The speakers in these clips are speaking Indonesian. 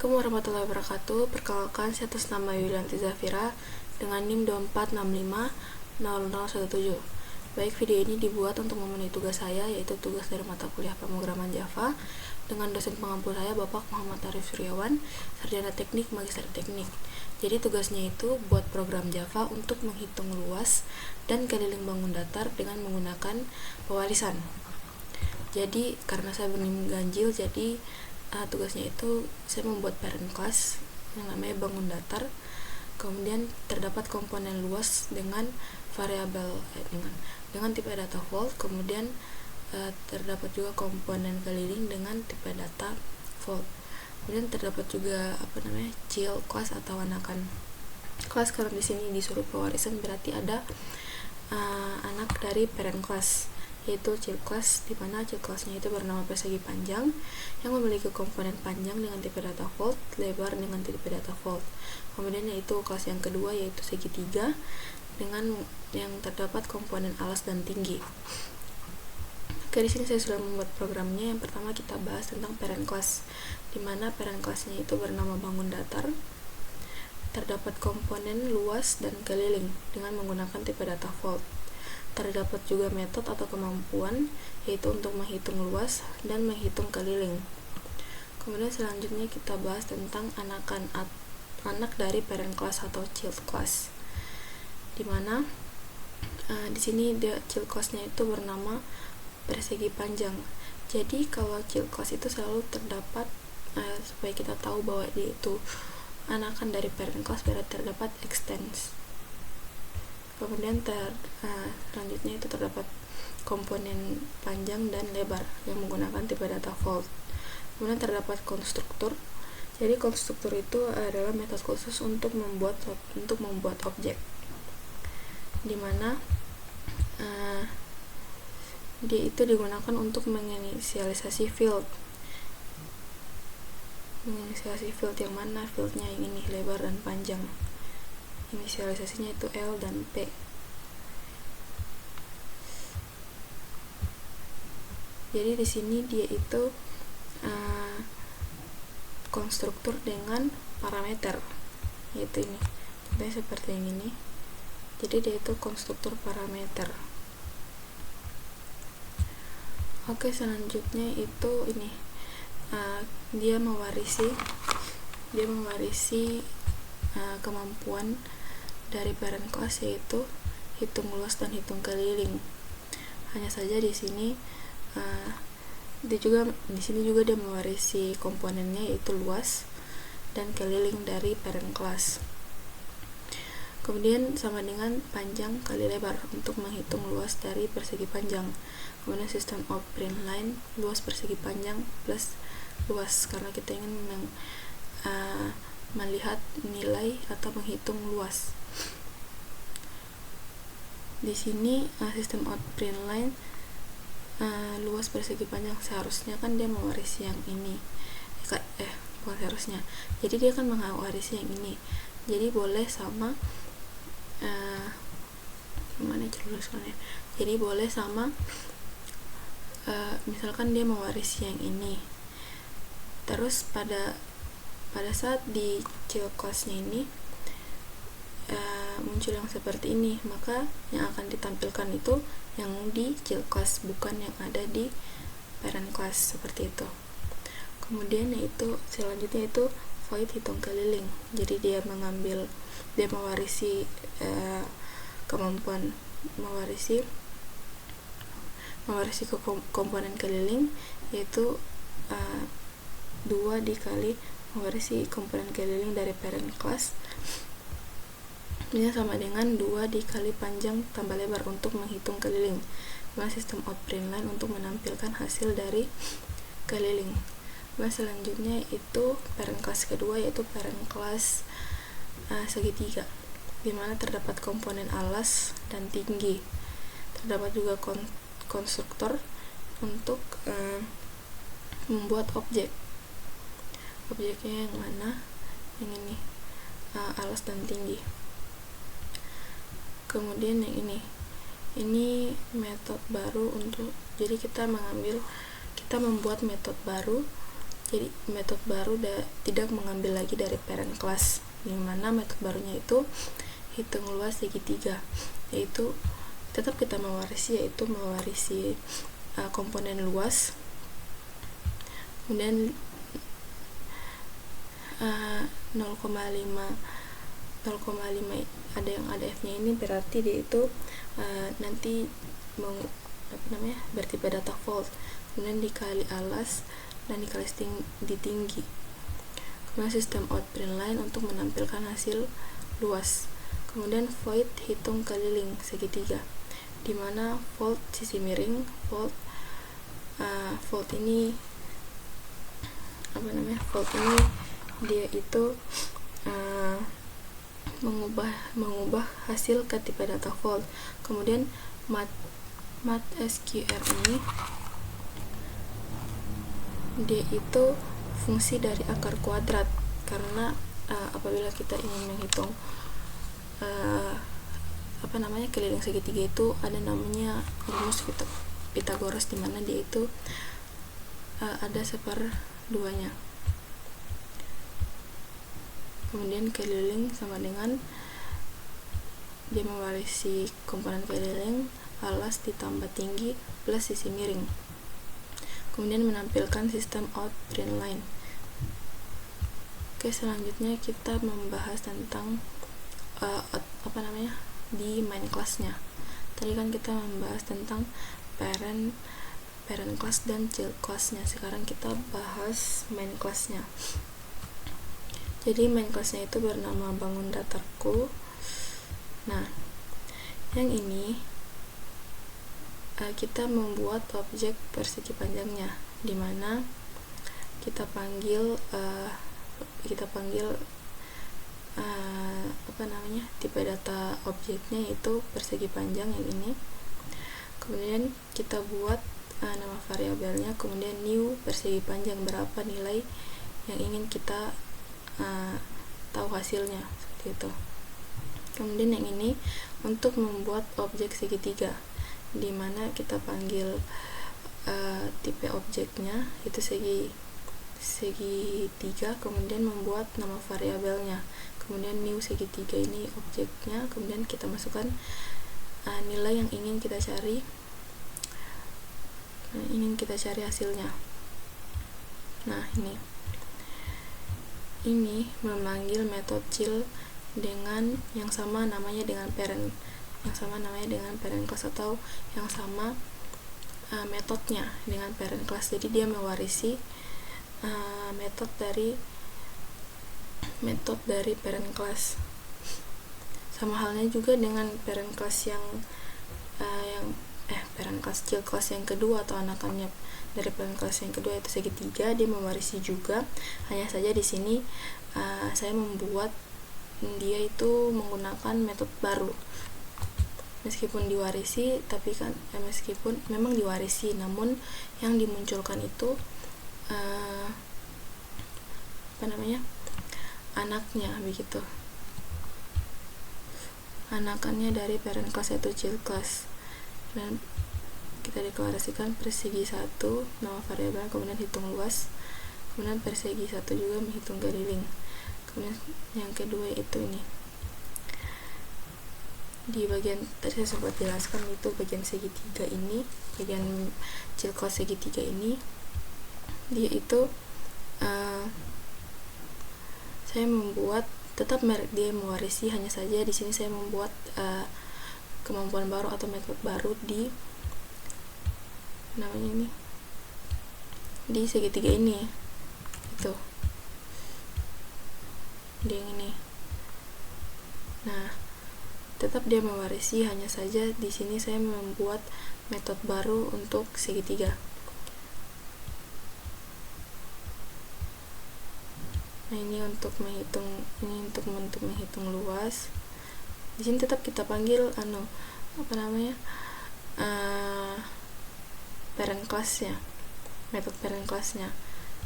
Assalamualaikum warahmatullahi wabarakatuh. Perkenalkan, saya atas nama Yulianti Zafira dengan NIM 24650017. Baik, video ini dibuat untuk memenuhi tugas saya, yaitu tugas dari mata kuliah pemrograman Java dengan dosen pengampu saya, Bapak Muhammad Arif Suryawan, Sarjana Teknik, Magister Teknik. Jadi tugasnya itu buat program Java untuk menghitung luas dan keliling bangun datar dengan menggunakan pewarisan. Jadi karena saya berNIM ganjil, jadi tugasnya itu saya membuat parent class yang namanya bangun datar, kemudian terdapat komponen luas dengan variabel dengan tipe data float, kemudian terdapat juga komponen keliling dengan tipe data float, kemudian terdapat juga child class atau anakan class. Karena di sini disuruh pewarisan, berarti ada anak dari parent class, yaitu child class, di mana child classnya itu bernama persegi panjang yang memiliki komponen panjang dengan tipe data float, lebar dengan tipe data float. Kemudian yaitu kelas yang kedua, yaitu segitiga dengan yang terdapat komponen alas dan tinggi. Oke, di sini saya sudah membuat programnya. Yang pertama kita bahas tentang parent class, di mana parent classnya itu bernama bangun datar, terdapat komponen luas dan keliling dengan menggunakan tipe data float. Terdapat juga metode atau kemampuan, yaitu untuk menghitung luas dan menghitung keliling. Kemudian selanjutnya kita bahas tentang anak dari parent class atau child class, dimana di sini child classnya itu bernama persegi panjang. Jadi kalau child class itu selalu terdapat supaya kita tahu bahwa dia itu anakan dari parent class, berarti terdapat extends. Kemudian selanjutnya itu terdapat komponen panjang dan lebar yang menggunakan tipe data float. Kemudian terdapat konstruktur. Jadi konstruktur itu adalah metode khusus untuk membuat objek, dimana dia itu digunakan untuk menginisialisasi field. Yang mana fieldnya yang ini lebar dan panjang. Inisialisasinya itu L dan P. Jadi di sini dia itu konstruktur dengan parameter, yaitu ini. Contohnya seperti yang ini. Jadi dia itu konstruktur parameter. Oke, selanjutnya itu ini. Dia mewarisi kemampuan dari parent class, yaitu hitung luas dan hitung keliling. Hanya saja di sini di sini juga dia mewarisi komponennya, yaitu luas dan keliling dari parent class. Kemudian sama dengan panjang kali lebar untuk menghitung luas dari persegi panjang. Kemudian system of print line, luas persegi panjang plus luas, karena kita ingin melihat nilai atau menghitung luas. Di sini sistem out print line, luas persegi panjang, seharusnya kan dia mewarisi yang ini, bukan seharusnya, jadi dia kan mewarisi yang ini. Jadi boleh sama jadi boleh sama misalkan dia mewarisi yang ini, terus pada saat di child class-nya ini muncul yang seperti ini, maka yang akan ditampilkan itu yang di child class, bukan yang ada di parent class, seperti itu. Kemudian yaitu selanjutnya itu void hitung keliling. Jadi dia mewarisi kemampuan mewarisi komponen keliling, yaitu 2 dikali mewarisi komponen keliling dari parent class, ini sama dengan 2 dikali panjang tambah lebar untuk menghitung keliling. Kemudian sistem out print line untuk menampilkan hasil dari keliling. Kemudian selanjutnya itu parent class kedua, yaitu parent class segitiga, dimana terdapat komponen alas dan tinggi. Terdapat juga konstruktor untuk membuat objeknya yang mana, yang ini, alas dan tinggi. Kemudian yang ini metode baru jadi kita membuat metode baru Jadi metode baru tidak mengambil lagi dari parent class, dimana metode barunya itu hitung luas segitiga, yaitu tetap kita mewarisi komponen luas, kemudian 0,5 ada f nya ini berarti dia itu nanti bertipe data false, kemudian dikali alas dan dikali di tinggi. Kemudian sistem out print line untuk menampilkan hasil luas. Kemudian void hitung keliling segitiga, dimana fold sisi miring, fold ini dia itu mengubah hasil ke tipe data fold. Kemudian mat SQR ini dia itu fungsi dari akar kuadrat, karena apabila kita ingin menghitung keliling segitiga itu ada namanya rumus Pythagoras, di mana dia itu ada seperduanya. Kemudian keliling sama dengan dia mewarisi komponen keliling alas ditambah tinggi plus sisi miring. Kemudian menampilkan sistem out print line. Oke, selanjutnya kita membahas tentang di main class-nya. Tadi kan kita membahas tentang parent class dan child class-nya. Sekarang kita bahas main class-nya. Jadi main class-nya itu bernama bangun datarku. Nah, yang ini kita membuat objek persegi panjangnya, dimana kita panggil tipe data objeknya itu persegi panjang yang ini. Kemudian kita buat nama variabelnya, kemudian new persegi panjang, berapa nilai yang ingin kita tahu hasilnya, seperti itu. Kemudian yang ini untuk membuat objek segitiga, dimana kita panggil tipe objeknya itu segitiga, kemudian membuat nama variabelnya, kemudian new segitiga ini objeknya, kemudian kita masukkan nilai yang ingin kita cari hasilnya. Nah, ini memanggil metode child dengan yang sama namanya dengan parent class, atau yang sama metodenya dengan parent class. Jadi dia mewarisi metode dari parent class. Sama halnya juga dengan parent class parent class child class yang kedua atau anakannya dari parent class yang kedua itu segitiga, dia mewarisi juga. Hanya saja di sini saya membuat dia itu menggunakan metode baru. Meskipun diwarisi, meskipun memang diwarisi, namun yang dimunculkan itu anaknya, begitu. Anakannya dari parent class yaitu child class. Dan kita deklarasikan persegi 1 nama variabel, kemudian hitung luas, kemudian persegi 1 juga menghitung keliling. Kemudian yang kedua itu ini di bagian tadi saya sempat jelaskan, itu bagian segitiga ini, bagian child class segitiga ini, dia itu saya membuat tetap merek dia mewarisi, hanya saja di sini saya membuat kemampuan baru atau metode baru di di segitiga ini, itu di yang ini. Nah, tetap dia mewarisi, hanya saja di sini saya membuat metode baru untuk segitiga. Nah, ini untuk menghitung luas. Di sini tetap kita panggil parent class-nya, metode parent class-nya.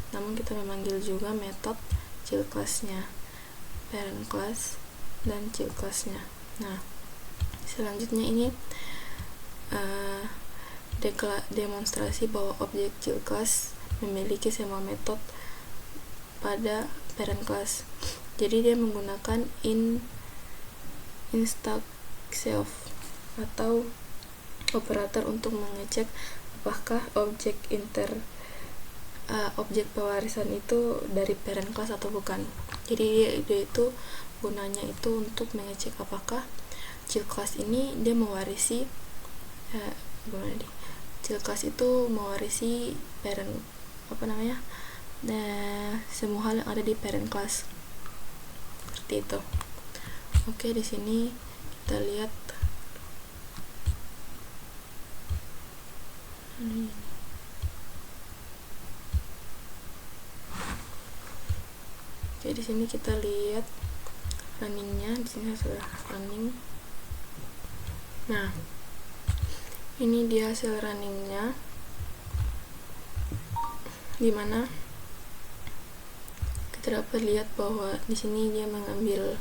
Namun kita memanggil juga metode child class-nya, parent class dan child class-nya. Nah, selanjutnya ini demonstrasi bahwa objek child class memiliki semua metode pada parent class. Jadi dia menggunakan instruct self atau operator untuk mengecek apakah objek pewarisan itu dari parent class atau bukan. Jadi dia itu gunanya itu untuk mengecek apakah child class ini dia mewarisi child class itu mewarisi parent semua hal yang ada di parent class, seperti itu. Oke, di sini kita lihat Oke, di sini kita lihat runningnya. Di sini sudah running. Nah, ini dia hasil runningnya, dimana kita dapat lihat bahwa di sini dia mengambil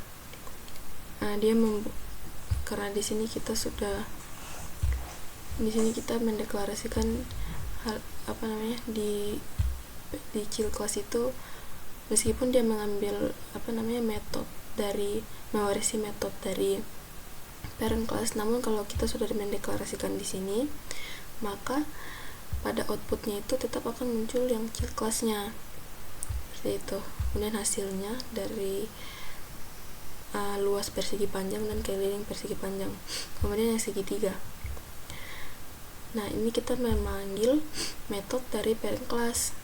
karena di sini kita mendeklarasikan hal di child class itu, meskipun dia mengambil mewarisi metode dari parent class, namun kalau kita sudah mendeklarasikan di sini, maka pada outputnya itu tetap akan muncul yang child class-nya, seperti itu. Kemudian hasilnya dari luas persegi panjang dan keliling persegi panjang, kemudian yang segitiga. Nah, ini kita memanggil metode dari parent class,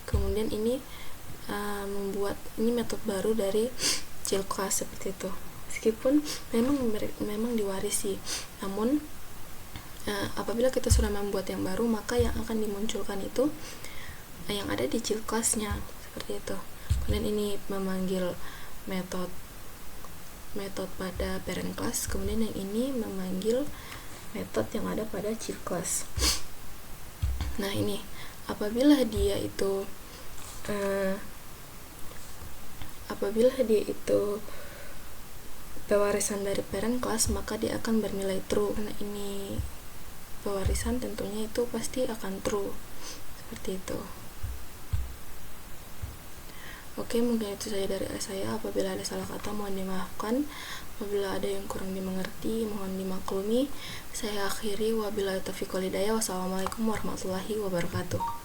kemudian ini membuat ini metode baru dari child class, seperti itu. Meskipun memang diwarisi, namun apabila kita sudah membuat yang baru, maka yang akan dimunculkan itu yang ada di child class-nya, seperti itu. Kemudian ini memanggil metode pada parent class, kemudian yang ini memanggil metode yang ada pada child class. Nah, ini apabila dia itu pewarisan dari parent class, maka dia akan bernilai true. Nah, ini pewarisan, tentunya itu pasti akan true, seperti itu. Oke, mungkin itu saja dari saya. Apabila ada salah kata, mohon dimaafkan. Apabila ada yang kurang dimengerti, mohon dimaklumi. Saya akhiri, wabillahi taufiq wal hidayah. Wassalamualaikum warahmatullahi wabarakatuh.